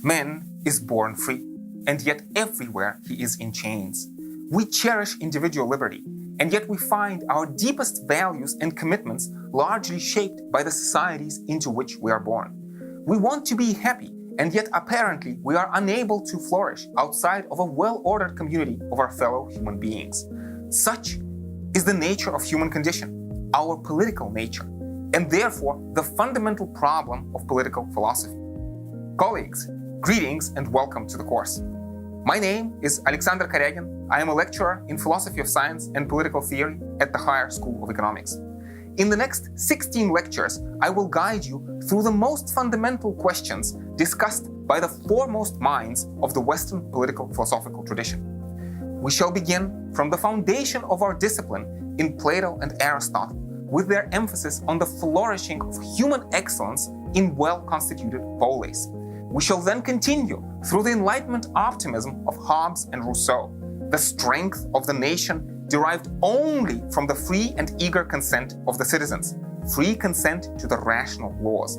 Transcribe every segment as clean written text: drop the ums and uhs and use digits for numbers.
Man is born free, and yet everywhere he is in chains. We cherish individual liberty, and yet we find our deepest values and commitments largely shaped by the societies into which we are born. We want to be happy, and yet apparently we are unable to flourish outside of a well-ordered community of our fellow human beings. Such is the nature of human condition, our political nature, and therefore the fundamental problem of political philosophy. Colleagues, greetings and welcome to the course. My name is Alexander Koryagin. I am a lecturer in philosophy of science and political theory at the Higher School of Economics. In the next 16 lectures, I will guide you through the most fundamental questions discussed by the foremost minds of the Western political philosophical tradition. We shall begin from the foundation of our discipline in Plato and Aristotle, with their emphasis on the flourishing of human excellence in well-constituted polis. We shall then continue through the Enlightenment optimism of Hobbes and Rousseau, the strength of the nation derived only from the free and eager consent of the citizens, free consent to the rational laws.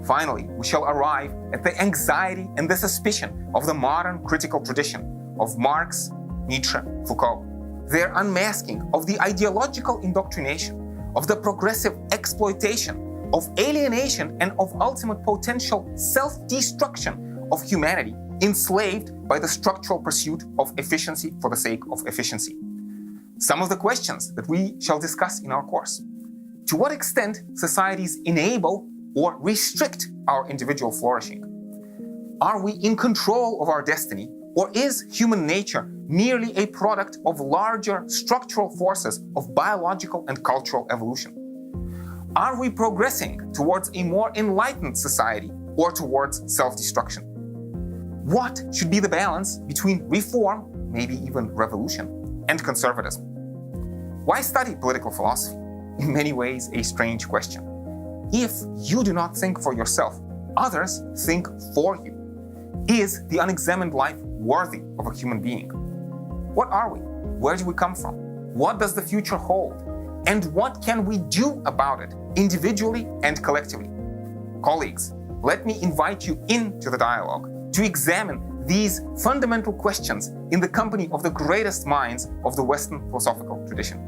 Finally, we shall arrive at the anxiety and the suspicion of the modern critical tradition of Marx, Nietzsche, Foucault, their unmasking of the ideological indoctrination, of the progressive exploitation, of alienation and of ultimate potential self-destruction of humanity, enslaved by the structural pursuit of efficiency for the sake of efficiency. Some of the questions that we shall discuss in our course. To what extent societies enable or restrict our individual flourishing? Are we in control of our destiny, or is human nature merely a product of larger structural forces of biological and cultural evolution? Are we progressing towards a more enlightened society or towards self-destruction? What should be the balance between reform, maybe even revolution, and conservatism? Why study political philosophy? In many ways, a strange question. If you do not think for yourself, others think for you. Is the unexamined life worthy of a human being? What are we? Where do we come from? What does the future hold? And what can we do about it, individually and collectively? Colleagues, let me invite you into the dialogue to examine these fundamental questions in the company of the greatest minds of the Western philosophical tradition.